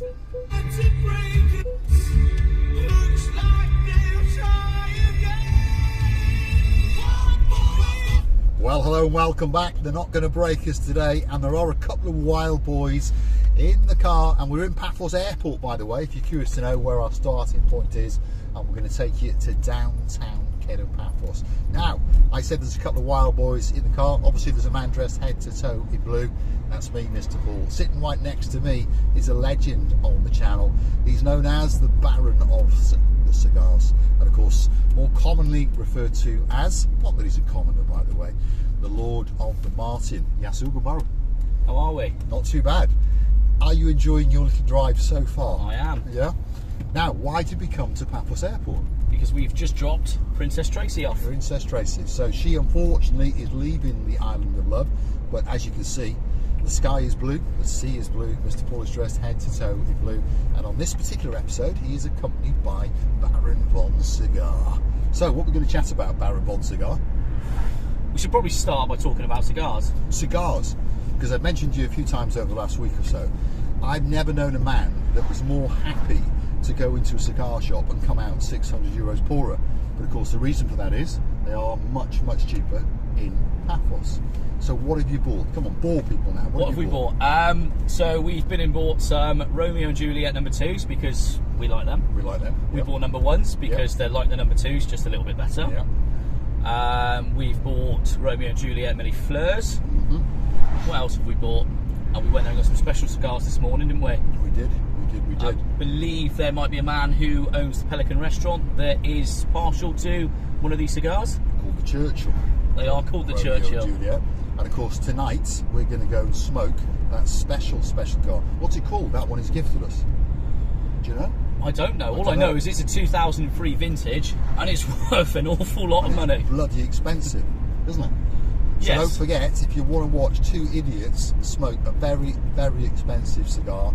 Well, hello and welcome back. They're not going to break us today, and there are a couple of wild boys in the car, and we're in Paphos Airport, by the way, if you're curious to know where our starting point is, and we're going to take you to downtown Kato Paphos. Now, I said there's a couple of wild boys in the car. Obviously, there's a man dressed head to toe in blue. That's me, Mr. Paul. Sitting right next to me is a legend on the channel. He's known as the Baron of the Cigars, and of course, more commonly referred to as, not that he's a commoner, by the way, the Lord of the Martin. Yasugo Baru. How are we? Not too bad. Are you enjoying your little drive so far? I am. Yeah? Now, why did we come to Paphos Airport? Because we've just dropped Princess Tracy off. Princess Tracy. So she, unfortunately, is leaving the Island of Love. But as you can see, the sky is blue, the sea is blue, Mr. Paul is dressed head to toe in blue. And on this particular episode, he is accompanied by Baron Von Cigar. So, what we're going to chat about, Baron Von Cigar? We should probably start by talking about cigars. Cigars. Because I've mentioned to you a few times over the last week or so, I've never known a man that was more happy to go into a cigar shop and come out 600 euros poorer. But of course the reason for that is they are much, much cheaper in Paphos. So what have you bought? Come on, bore people now. What have we bought? So we've been and bought some Romeo and Juliet number 2s because we like them. We like them. We bought number 1s because they're like the number 2s, just a little bit better. We've bought Romeo and Juliet Mini Fleurs. What else have we bought? We went there and got some special cigars this morning, didn't we? We did. I believe there might be a man who owns the Pelican restaurant that is partial to one of these cigars. Called the Churchill. They are called the Romeo Churchill. And Juliet. And of course tonight we're going to go and smoke that special cigar. What's it called? That one he's gifted us. Do you know? I don't know. All I know is it's a 2003 vintage and it's worth an awful lot of money. Bloody expensive, isn't it? So Yes. don't forget, if you want to watch two idiots smoke a very, very expensive cigar,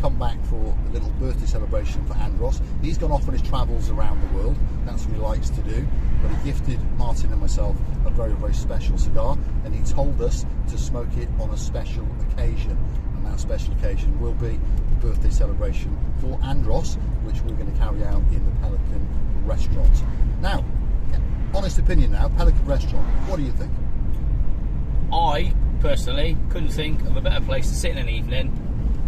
come back for a little birthday celebration for Andros. He's gone off on his travels around the world. That's what he likes to do. But he gifted Martin and myself a very, very special cigar, and he told us to smoke it on a special occasion. And that special occasion will be the birthday celebration for Andros, which we're going to carry out in the Pelican restaurant. Now, honest opinion now, Pelican restaurant, what do you think? I, personally, couldn't think of a better place to sit in an evening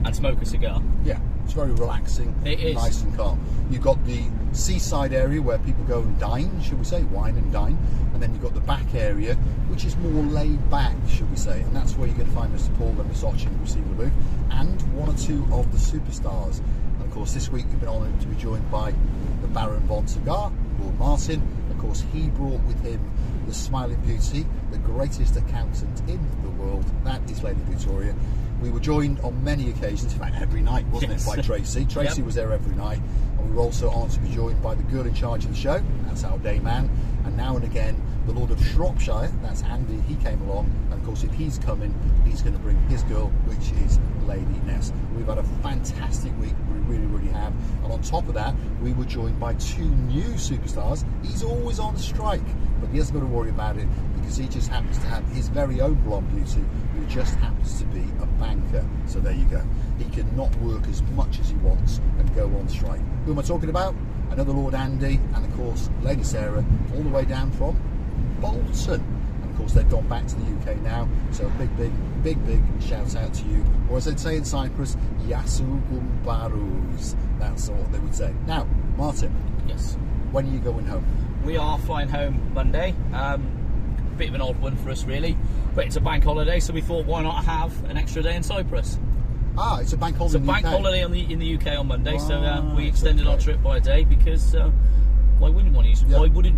and smoke a cigar. Yeah, it's very relaxing, It is. nice and calm. You've got the seaside area where people go and dine, should we say, wine and dine, and then you've got the back area, which is more laid back, should we say, and that's where you're going to find Mr. Paul and Miss Ochin receiving the booth, and one or two of the superstars. And of course, this week we've been honoured to be joined by the Baron Von Cigar, Lord Martin. Of course, he brought with him the Smiling Beauty, the greatest accountant in the world, that is Lady Victoria. We were joined on many occasions, in fact every night, wasn't it, by Tracy. Tracy was there every night, and we were also honoured to be joined by the girl in charge of the show, that's our day man, and now and again the Lord of Shropshire, that's Andy, he came along, and of course if he's coming, he's going to bring his girl, which is Lady Ness. We've had a fantastic week, we really, really have, and on top of that, we were joined by two new superstars. He's always on strike, but he hasn't got to worry about it, because he just happens to have his very own blonde beauty, who just happens to be a banker. So there you go. He can not work as much as he wants and go on strike. Who am I talking about? Another Lord Andy, and of course Lady Sarah, all the way down from Bolton. And of course they've gone back to the UK now, so a big shout out to you, or as they'd say in Cyprus, Yasugum Barus. That's what they would say. Now, Martin. Yes. When are you going home? We are flying home Monday. Bit of an odd one for us, really, but it's a bank holiday, so we thought, why not have an extra day in Cyprus? Ah, it's a bank holiday. It's a bank holiday in the UK on Monday, Right, so we extended our trip by a day because why wouldn't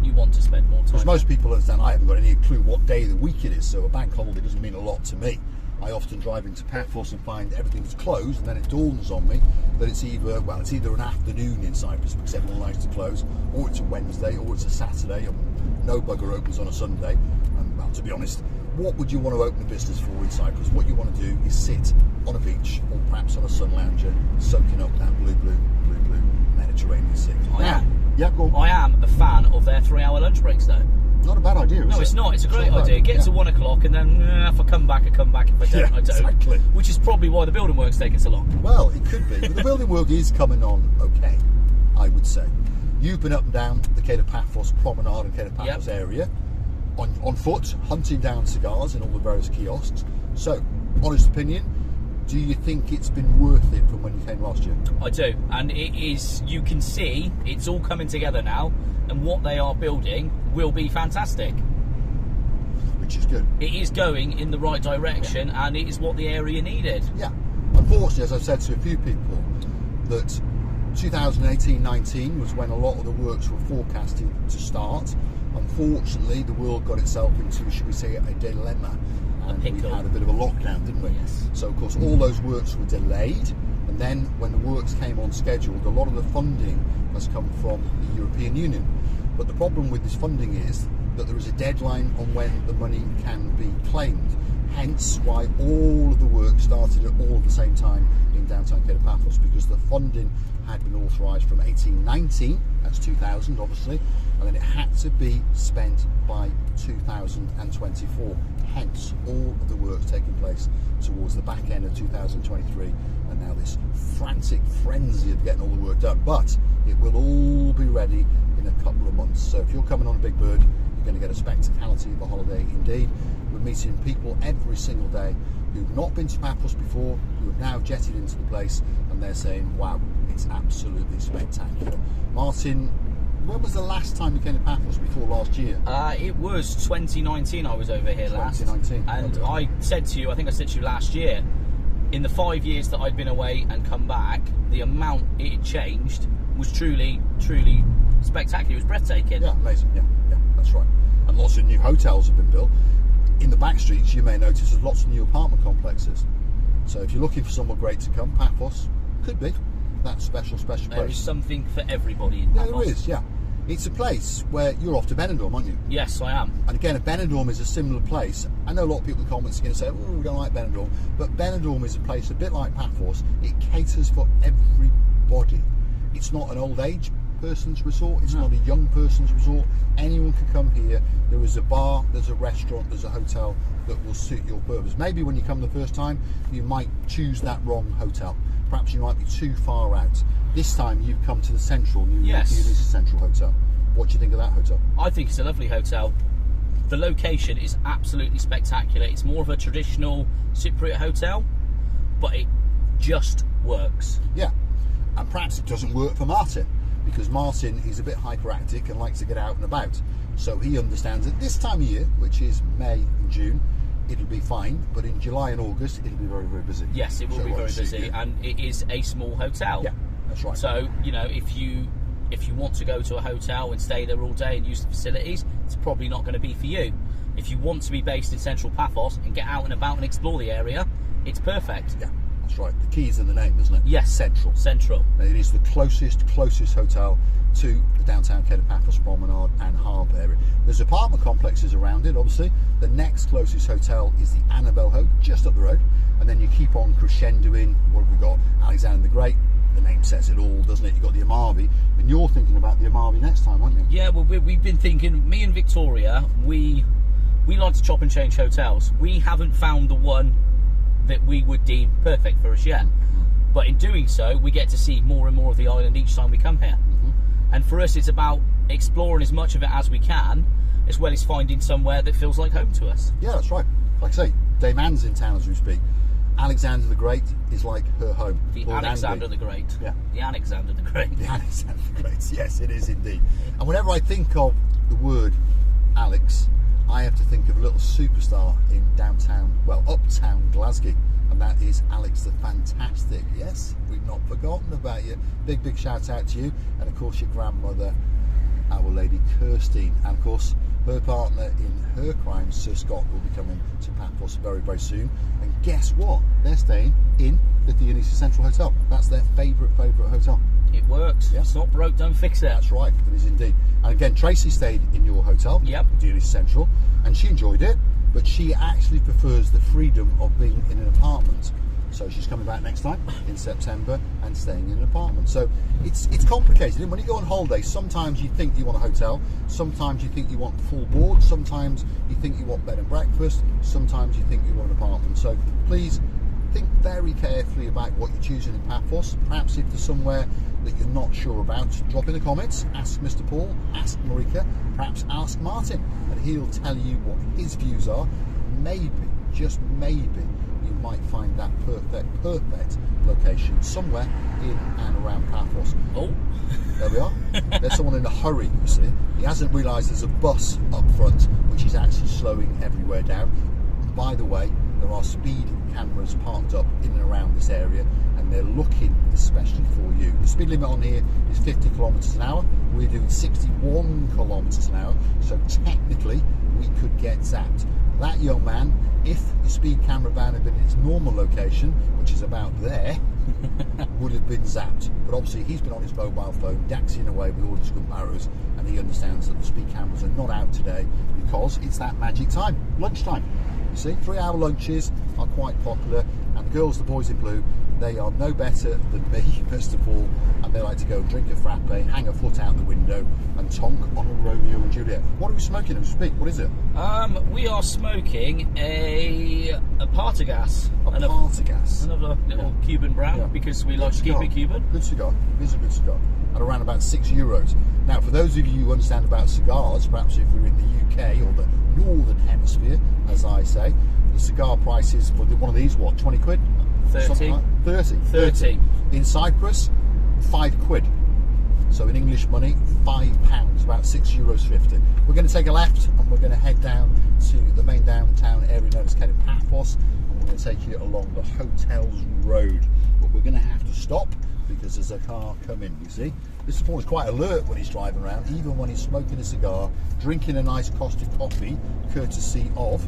you want to spend more time? Because most people understand, I haven't got any clue what day of the week it is, so a bank holiday doesn't mean a lot to me. I often drive into Paphos and find everything's closed, and then it dawns on me that it's either an afternoon in Cyprus because everyone likes to close, or it's a Wednesday, or it's a Saturday, and no bugger opens on a Sunday. And well, to be honest, what would you want to open a business for in Cyprus? What you want to do is sit on a beach, or perhaps on a sun lounger, soaking up that blue Mediterranean Sea. I am a fan of their 3-hour lunch breaks, though. Not a bad idea, is it? No, it's not. It's a great not idea. bad. Get to 1 o'clock, and then if I come back, I come back. If I don't, I don't. Exactly. Which is probably why the building work's taking so long. Well, it could be, but the building work is coming on okay, I would say. You've been up and down the Kato Paphos promenade and Kato Paphos area on foot, hunting down cigars in all the various kiosks. So, honest opinion, do you think it's been worth it from when you came last year? I do, and it is. You can see it's all coming together now, and what they are building will be fantastic. Which is good. It is going in the right direction, and it is what the area needed. Yeah. Unfortunately, as I've said to a few people, that 2018-19 was when a lot of the works were forecasted to start. Unfortunately, the world got itself into, should we say, a dilemma. And we had a bit of a lockdown, didn't we? Yes. So, of course, all those works were delayed. And then when the works came on scheduled, a lot of the funding has come from the European Union. But the problem with this funding is that there is a deadline on when the money can be claimed. Hence why all of the work started at all at the same time in downtown Kato Paphos, because the funding had been authorised from 1819, that's 2000 obviously, and then it had to be spent by 2024. Hence all of the work's taking place towards the back end of 2023, and now this frantic frenzy of getting all the work done. But it will all be ready in a couple of months. So if you're coming on a Big Bird, you're going to get a spectacality of a holiday indeed. We're meeting people every single day who've not been to Paphos before, who have now jetted into the place, and they're saying, wow, it's absolutely spectacular. Martin, when was the last time you came to Paphos before last year? It was 2019 I was over here last. 2019. And okay. I said to you, I think I said to you last year, in the 5 years that I'd been away and come back, the amount it had changed was truly, truly spectacular. It was breathtaking. Yeah, amazing. Yeah, that's right. And lots of new hotels have been built. In the back streets, you may notice there's lots of new apartment complexes. So if you're looking for somewhere great to come, Paphos could be that special place. There is something for everybody in Paphos. Yeah, there is, yeah. It's a place where you're off to Benidorm, aren't you? Yes, I am. And again, Benidorm is a similar place. I know a lot of people in the comments are going to say, oh, we don't like Benidorm. But Benidorm is a place a bit like Paphos. It caters for everybody. It's not an old age person's resort. It's not a young person's resort. Anyone can come here. There is a bar, there's a restaurant, there's a hotel that will suit your purpose. Maybe when you come the first time, you might choose that wrong hotel. Perhaps you might be too far out. This time you've come to the Central, Unisa Central Hotel. What do you think of that hotel? I think it's a lovely hotel. The location is absolutely spectacular. It's more of a traditional Cypriot hotel, but it just works. Yeah, and perhaps it doesn't work for Martin, because Martin is a bit hyperactive and likes to get out and about. So he understands that this time of year, which is May and June, it'll be fine, but in July and August it'll be very, very busy. Yes, it will be very busy, and it is a small hotel. Yeah, that's right. So, you know, if you want to go to a hotel and stay there all day and use the facilities, it's probably not going to be for you. If you want to be based in Central Paphos and get out and about and explore the area, it's perfect. Yeah, that's right. The key is in the name, isn't it? Yes. Central. Central. And it is the closest hotel to the downtown Kato Paphos promenade and Harbour area. There's apartment complexes around it, obviously. The next closest hotel is the Annabelle Ho, just up the road. And then you keep on crescendoing. What have we got? Alexander the Great. The name says it all, doesn't it? You've got the Amarvi. And you're thinking about the Amarvi next time, aren't you? Yeah, well, we've been thinking, me and Victoria, we like to chop and change hotels. We haven't found the one that we would deem perfect for us yet. Mm-hmm. But in doing so, we get to see more and more of the island each time we come here. Mm-hmm. And for us, it's about exploring as much of it as we can, as well as finding somewhere that feels like home to us. Yeah, that's right. Like I say, Dame Anne's in town as we speak. Alexander the Great is like her home. The Alexander the Great. Yeah. The Alexander the Great. The Alexander the Great, yes, it is indeed. And whenever I think of the word Alex, I have to think of a little superstar in uptown Glasgow, and that is Alex the Fantastic. Yes, we've not forgotten about you. Big shout out to you, and of course your grandmother, Our Lady Kirstine, and of course her partner in her crimes, Sir Scott, will be coming to Paphos very, very soon. And guess what? They're staying in the Unisa Central Hotel. That's their favourite hotel. It works. Yes. It's not broke, don't fix it. That's right, it is indeed. And again, Tracy stayed in your hotel, yep, Unisa Central, and she enjoyed it, but she actually prefers the freedom of being in an apartment. So she's coming back next time in September and staying in an apartment. So it's complicated. And when you go on holiday, sometimes you think you want a hotel, sometimes you think you want full board, sometimes you think you want bed and breakfast, sometimes you think you want an apartment. So please think very carefully about what you're choosing in Paphos. Perhaps if there's somewhere that you're not sure about, drop in the comments, ask Mr. Paul, ask Marika, perhaps ask Martin, and he'll tell you what his views are. Maybe, just maybe, you might find that perfect location somewhere in and around Paphos. Oh, there we are. There's someone in a hurry, you see. He hasn't realised there's a bus up front, which is actually slowing everywhere down. And by the way, there are speed cameras parked up in and around this area, and they're looking especially for you. The speed limit on here is 50 kilometres an hour. We're doing 61 kilometres an hour, so technically we could get zapped. That young man, if the speed camera van had been in its normal location, which is about there, would have been zapped. But obviously he's been on his mobile phone, daxing away with all his gun barrows, and he understands that the speed cameras are not out today because it's that magic time, lunchtime. You see, 3-hour lunches are quite popular, and the girls, the boys in blue, they are no better than me, first of all, and they like to go and drink a frappe, hang a foot out the window, and tonk on a Romeo and Juliet. What are we smoking as we speak? What is it? we are smoking a Partagas. Partagas. Another little Cuban brand, because we like to keep it Cuban. Good cigar. It is a good cigar. At around about €6. Now, for those of you who understand about cigars, perhaps if we're in the UK or the Northern Hemisphere, as I say, the cigar prices for one of these, what, 20 quid? 30. Like 30. In Cyprus, 5 quid. So in English money, £5, about €6.50. We're going to take a left and we're going to head down to the main downtown area known as Kato Paphos, and we're going to take you along the hotel's road. But we're going to have to stop because there's a car coming, you see. Mr. Paul is quite alert when he's driving around, even when he's smoking a cigar, drinking a nice Costa coffee, courtesy of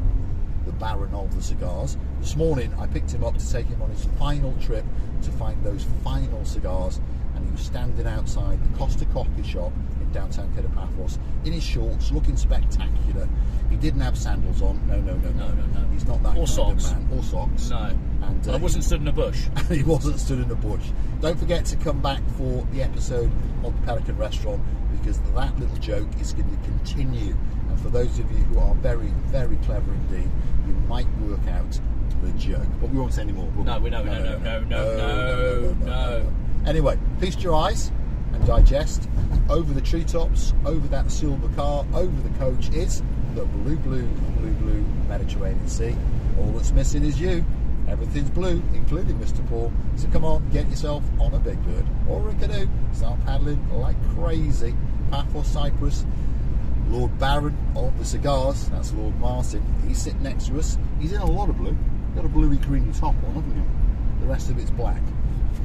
the Baron of the cigars. This morning I picked him up to take him on his final trip to find those final cigars, and he was standing outside the Costa coffee shop in downtown Kato Paphos in his shorts, looking spectacular. He didn't have sandals on. No. He's not that kind of man. Or socks. No. And I wasn't stood in a bush. He wasn't stood in a bush. Don't forget to come back for the episode of the Pelican Restaurant, because that little joke is going to continue. And for those of you who are very, very clever indeed, you might work out the joke. But we won't say any more. No. Anyway, feast your eyes and digest. Over the treetops, over that silver car, over the coach is the blue Mediterranean Sea. All that's missing is you. Everything's blue, including Mr. Paul. So come on, get yourself on a big bird or a canoe. Start paddling like crazy. Paphos, Cyprus. Lord Baron of the cigars, that's Lord Martin. He's sitting next to us. He's in a lot of blue. You've got a bluey greeny top on, haven't you? The rest of it's black.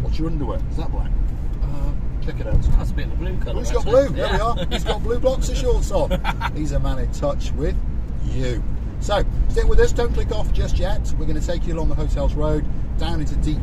What's your underwear? Is that black? Check it out. That's a bit of a blue colour. Oh, he's got blue. There we are. He's got blue boxer shorts on. He's a man in touch with you. So, stick with us. Don't click off just yet. We're going to take you along the hotel's road, down into deep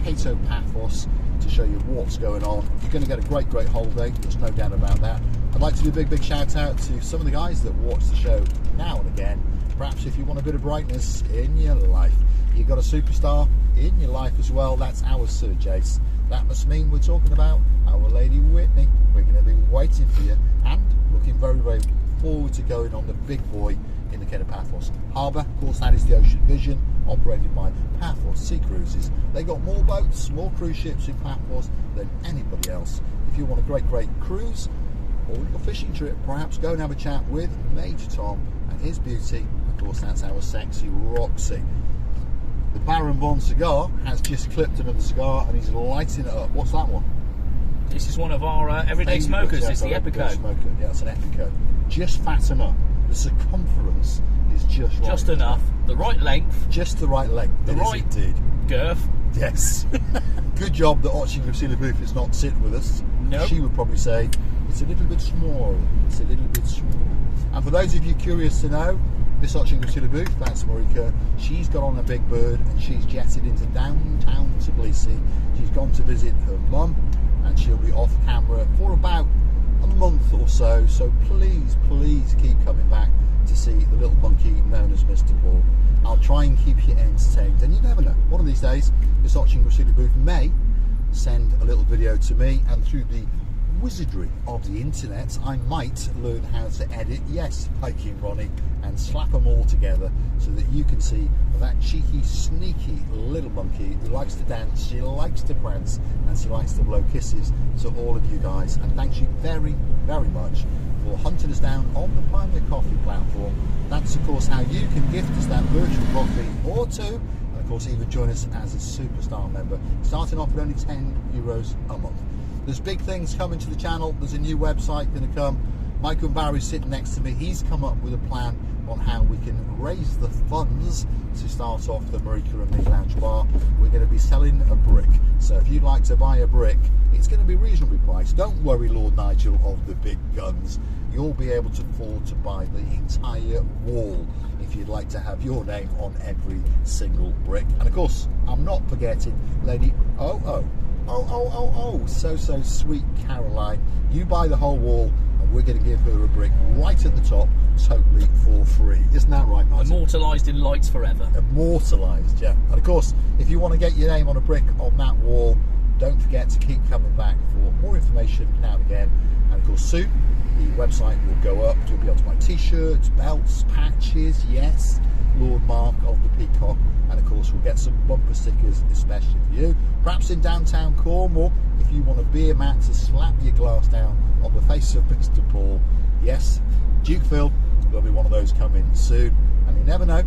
Kato Paphos to show you what's going on. You're going to get a great holiday. There's no doubt about that. I'd like to do a big shout out to some of the guys that watch the show now and again. Perhaps if you want a bit of brightness in your life, you've got a superstar in your life as well. That's our Sir Jace. That must mean we're talking about Our Lady Whitney. We're going to be waiting for you and looking very, very forward to going on the big boy in the Kato Paphos Harbour. Of course, that is the Ocean Vision, operated by Paphos Sea Cruises. They got more boats, more cruise ships in Paphos than anybody else. If you want a great cruise or a little fishing trip, perhaps go and have a chat with Major Tom and his beauty. Of course, that's our sexy Roxy. The Baron Von cigar has just clipped another cigar and he's lighting it up. What's that one? This is one of our everyday smokers. It's the Epico. Yeah, it's an Epico. Just fat enough. The circumference is just right. Just enough. The right length. Just the right length. The right girth. Yes. Good job that Archie Lucilla Booth is not sitting with us. Nope. She would probably say, it's a little bit small. It's a little bit small. And for those of you curious to know, Miss Archie Lucilla Booth, that's Marika, she's got on a big bird and she's jetted into downtown Tbilisi. She's gone to visit her mum and she'll be off camera for about a month or so. So please keep coming back to see the little monkey known as Mr. Paul. I'll try and keep you entertained, and you never know, one of these days this Auction Crusader booth may send a little video to me, and through the wizardry of the internet I might learn how to edit, yes, Mikey and Ronnie, and slap them all together so that you can see that cheeky, sneaky little monkey who likes to dance, she likes to prance, and she likes to blow kisses to all of you guys. And thank you very, very much for hunting us down on the Buy Me a Coffee platform. That's of course how you can gift us that virtual coffee or two, and of course even join us as a superstar member, starting off with only €10 a month. There's big things coming to the channel. There's a new website going to come. Michael and Barry's sitting next to me. He's come up with a plan on how we can raise the funds to start off the Marika and Me Lounge Bar. We're going to be selling a brick. So if you'd like to buy a brick, it's going to be reasonably priced. Don't worry, Lord Nigel of the big guns. You'll be able to afford to buy the entire wall if you'd like to have your name on every single brick. And of course, I'm not forgetting Lady so sweet Caroline. You buy the whole wall and we're going to give her a brick right at the top, totally for free. Isn't that right, Martin? Immortalised in lights forever. Immortalised, yeah. And of course, if you want to get your name on a brick on that wall, don't forget to keep coming back for more information now and again. And of course, soon the website will go up. You'll be able to buy t-shirts, belts, patches, yes, Lord Mark of the Peacock. And of course, we'll get some bumper stickers, especially for you. Perhaps in downtown Cornwall, if you want a beer mat to slap your glass down on the face of Mr. Paul. Yes, Dukeville, there'll be one of those coming soon. And you never know,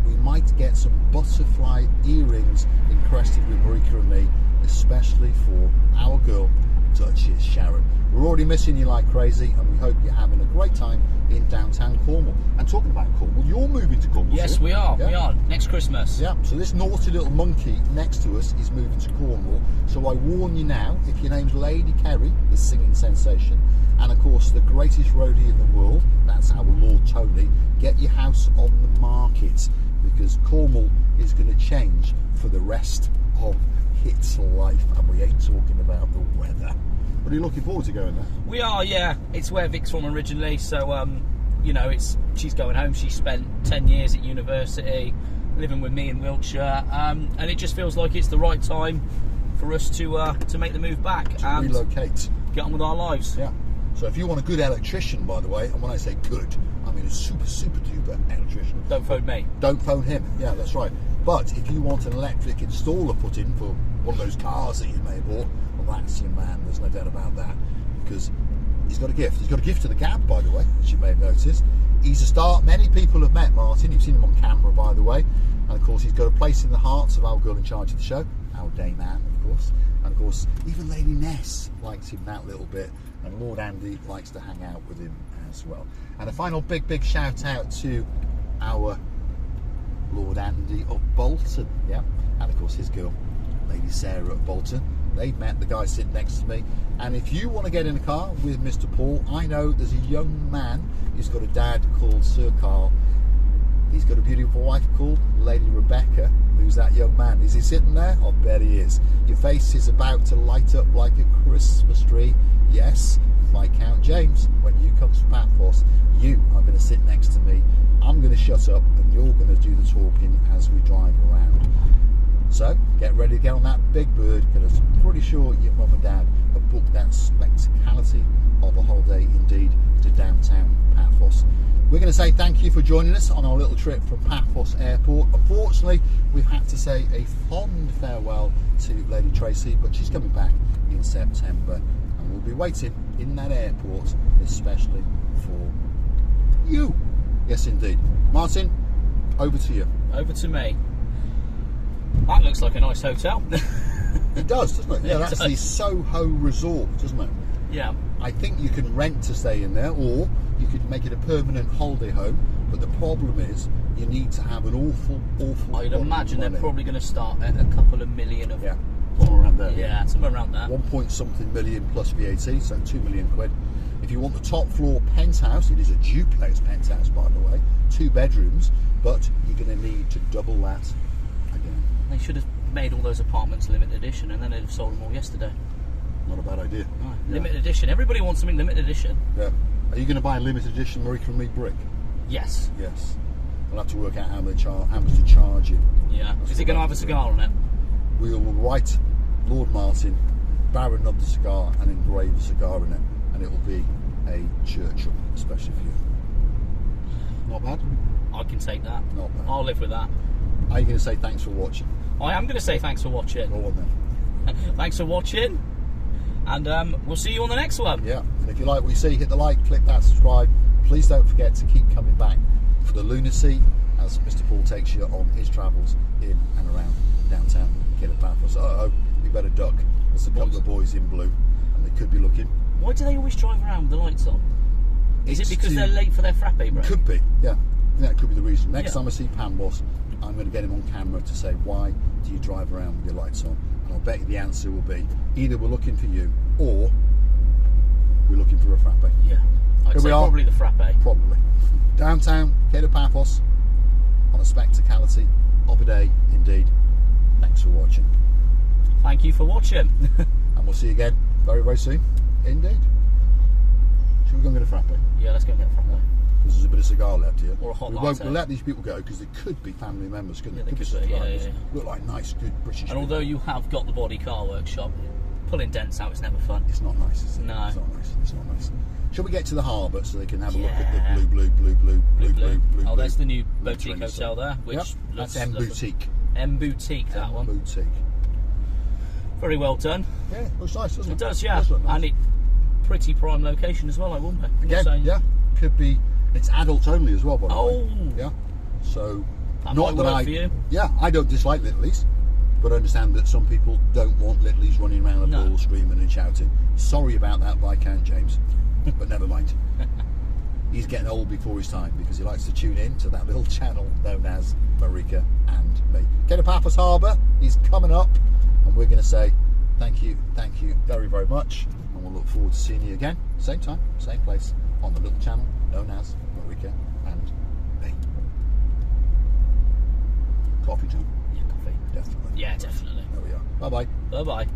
we might get some butterfly earrings encrusted with Marika and Me, especially for our girl, Duchess Sharon. We're already missing you like crazy, and we hope you're having a great time in downtown Cornwall. And talking about Cornwall, you're moving to Cornwall. Yes, we are. Yeah? We are. Next Christmas. Yeah, so this naughty little monkey next to us is moving to Cornwall. So I warn you now, if your name's Lady Kerry, the singing sensation, and of course the greatest roadie in the world, that's our Lord Tony, get your house on the market, because Cornwall is going to change for the rest of its life, and we ain't talking about the weather. But are you looking forward to going there? We are, yeah. It's where Vic's from originally, so you know, she's going home. She spent 10 years at university, living with me in Wiltshire, and it just feels like it's the right time for us to make the move back to and relocate, get on with our lives. Yeah. So if you want a good electrician, by the way, and when I say good, I mean a super duper electrician. Don't phone me. Don't phone him. Yeah, that's right. But if you want an electric installer put in for one of those cars that you may have bought, well, that's your man. There's no doubt about that, because he's got a gift. He's got a gift to the cab, by the way, as you may have noticed. He's a star. Many people have met Martin. You've seen him on camera, by the way. And of course, he's got a place in the hearts of our girl in charge of the show, our day man, of course. And of course, even Lady Ness likes him that little bit, and Lord Andy likes to hang out with him as well. And a final big shout out to our Lord Andy of Bolton, yeah, and of course his girl, Lady Sarah of Bolton. They've met the guy sitting next to me. And if you want to get in a car with Mr. Paul, I know there's a young man who's got a dad called Sir Carl. He's got a beautiful wife called Lady Rebecca. Who's that young man? Is he sitting there? I bet he is. Your face is about to light up like a Christmas tree. Yes, like Count James, when you come to Paphos, you are going to sit next to me. I'm going to shut up and you're going to do the talking as we drive around. So get ready to get on that big bird, because I'm pretty sure your mum and dad have booked that spectacality of a holiday indeed to downtown Paphos. We're going to say thank you for joining us on our little trip from Paphos Airport. Unfortunately, we've had to say a fond farewell to Lady Tracy, but she's coming back in September, and we'll be waiting in that airport especially for you. Yes, indeed. Martin, over to you. Over to me. That looks like a nice hotel. It does, doesn't it? Yeah, that's the Soho Resort, doesn't it? Yeah. I think you can rent to stay in there, or you could make it a permanent holiday home. But the problem is, you need to have an awful. I'd imagine they're probably going to start at a couple of million of. Yeah, somewhere around there. Yeah, somewhere around that. 1 point something million plus VAT, so £2 million. If you want the top floor penthouse, it is a duplex penthouse, by the way, 2 bedrooms, but you're going to need to double that again. They should have made all those apartments limited edition, and then they'd have sold them all yesterday. Not a bad idea. No, yeah. Limited edition. Everybody wants something limited edition. Yeah. Are you going to buy a limited edition Marika and Me brick? Yes. Yes. We'll have to work out how much to charge it. Yeah. Is it going to have a cigar on it? We will write Lord Martin, Baron of the cigar, and engrave the cigar in it, and it will be a Churchill, especially for you. Not bad? I can take that. Not bad. I'll live with that. Are you going to say thanks for watching? I am going to say thanks for watching. Go on then. Thanks for watching, and we'll see you on the next one. Yeah, and if you like what you see, hit the like, click that subscribe. Please don't forget to keep coming back for the lunacy as Mr. Paul takes you on his travels in and around downtown Kato Paphos. Uh-oh, we better duck. There's a couple of boys in blue, and they could be looking. Why do they always drive around with the lights on? Is it because they're late for their frappe break? Could be, yeah. I think that could be the reason. Next Yeah. time I see Paphos, I'm going to get him on camera to say, why do you drive around with your lights on? And I'll bet you the answer will be, either we're looking for you, or we're looking for a frappe. Yeah. I'd Here say we are. probably the frappe. Probably. Downtown Kato Paphos, on a spectacality of a day indeed. Thanks for watching. Thank you for watching. And we'll see you again very, very soon. Indeed. Should we go and get a frappe? Yeah, let's go and get a frappe. Because there's a bit of cigar left here. Or a hot we latte. won't let these people go because they could be family members, couldn't Yeah, they? they Could be could be, suppliers. yeah. Look like nice, good British And people. although you have got the body car workshop, pulling dents out is never fun. It's not nice, is it? No. It's not nice. It's not nice. Shall we get to the harbour so they can have a look at Yeah. the blue? Oh, there's the new lettering boutique and hotel stuff. there, which Yep, looks that's M Boutique. M Boutique, that one. Boutique. Very well done. Yeah, looks nice, doesn't it? It does, yeah. Does look nice. And it pretty prime location as well, I wonder. Again, yeah, could be. It's adult only as well, by the way. Oh. Yeah. So, That not might that work for you. Yeah, I don't dislike Littleys, but I understand that some people don't want Littleys running around the No. pool screaming and shouting. Sorry about that, Viscount James, but never mind. He's getting old before his time because he likes to tune in to that little channel known as Marika and me. Kato Paphos Harbour is coming up, and we're going to say thank you very, very much, and we'll look forward to seeing you again, same time, same place, on the little channel known as Marika and me. Coffee time. Yeah, coffee. Definitely. Yeah, definitely. There we are. Bye bye. Bye-bye.